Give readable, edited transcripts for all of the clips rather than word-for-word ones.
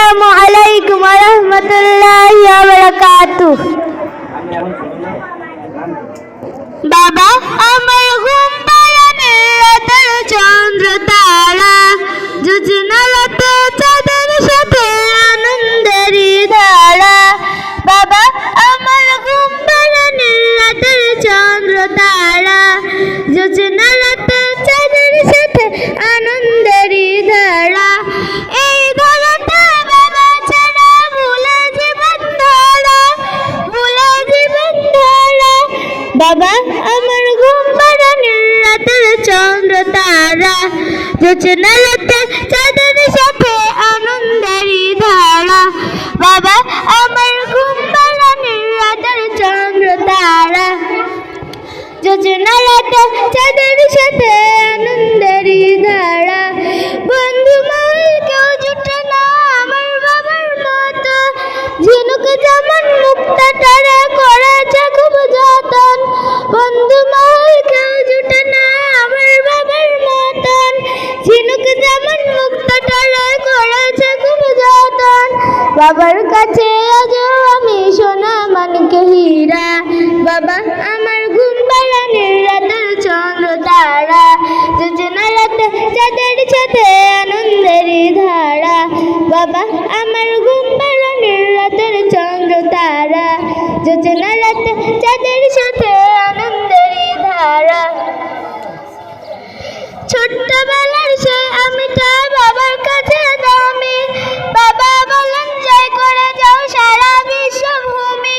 আসসালামু আলাইকুম ওয়া রাহমাতুল্লাহি ওয়া বারাকাতুহু। বাবা আমার ঘুম পাড়ানি রাতের চন্দ্র তারা, যোজনা রাতে চাঁদের সাথে আনন্দেরই ধারা। বাবা আমার ঘুম পাড়ানি রাতের চন্দ্র তারা, যোজনা রাতে চাঁদের সাথে আনন্দেরই ধারা। এই ধারাটা বাবা ছাড়া ভুলে জীবন ধারা, ভুলে জীবন ধারা। বাবা আমার ঘুম পাড়ানি রাতের চন্দ্র তারা, যোজনা রাতে চাঁদের সাথে আনন্দেরই ধারা। বাবা আমার ঘুম পাড়ানি রাতের চন্দ্র তারা, যোজনা রাতে চাঁদের সাথে আনন্দেরই ধারা। বন্ধু মহল কেউ জুটে না আমার বাবার মতো, ঝিনুক যেমন মুক্তা তারা করেছে খুব যতন। বন্ধু মহল কেউ জুটে না আমার বাবার মতন, ঝিনুক যেমন মুক্তা তারা করেছে খুব যতন। বাবার কাছে আজও আমি সোনা মানিকে হীরা। বাবা আমার ঘুম পাড়ানি রাতের চন্দ্র তারা, যোজনা রাতে চাঁদের সাথে আনন্দেরই ধারা। বাবা আমার ঘুম পাড়ানি রাতের চন্দ্র তারা, যোজনা রাতে চাঁদের সাথে আনন্দেরই ধারা। ছোট্টবেলার সেই আমিটা বাবার কাছে দামি, বাবা বলেন জয় করে যাও সারা বিশ্বভূমি।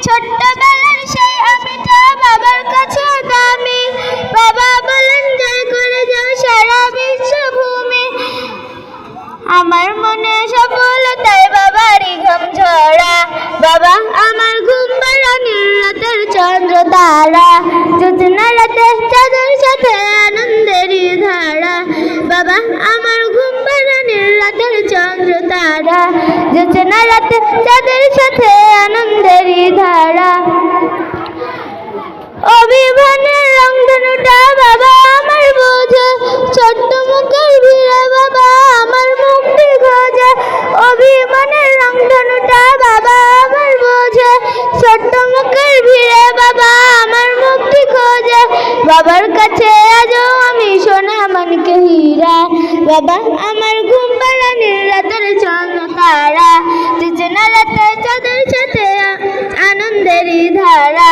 ছোট্টবেলার সেই আমিটা বাবার কাছে দামি, বাবা বলেন জয় করে যাও সারা বিশ্বভূমি। আমার মনে সফলতায় বাবারই ঘাম ঝরা। বাবা আমার ঘুম পাড়ানি রাতের চন্দ্র তারা, যোজনা রাতে চাঁদের সাথে আনন্দেরই ধারা। বাবা আমার ঘুম পাড়ানি রাতের চন্দ্র তারা, যোজনা রাতে চাঁদের সাথে আনন্দেরই ধারা। অভিমানের রংধনুটা বাবা আমার বোঝে, ছোট্ট মুখের ভিড়ে বাবা আমার মুক্তি খোঁজে। অভিমানের রংধনুটা বাবা আমার বোঝে, ছোট্ট মুখের ভিড়ে বাবা আমার মুক্তি খোঁজে। বাবার কাছে আজও আমি সোনা মানিকে হীরা। বাবা আমার ঘুম পাড়ানি রাতের চন্দ্র তারা, যোজনা রাতে চাঁদের সাথে আনন্দেরই ধারা।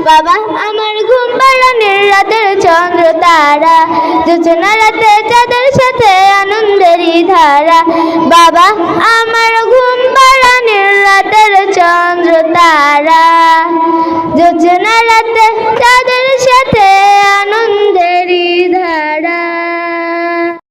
বাবা আমার ঘুম পাড়ানি রাতের চন্দ্র তারা, যোজনা রাতে চাঁদের সাথে আনন্দেরই ধারা। বাবা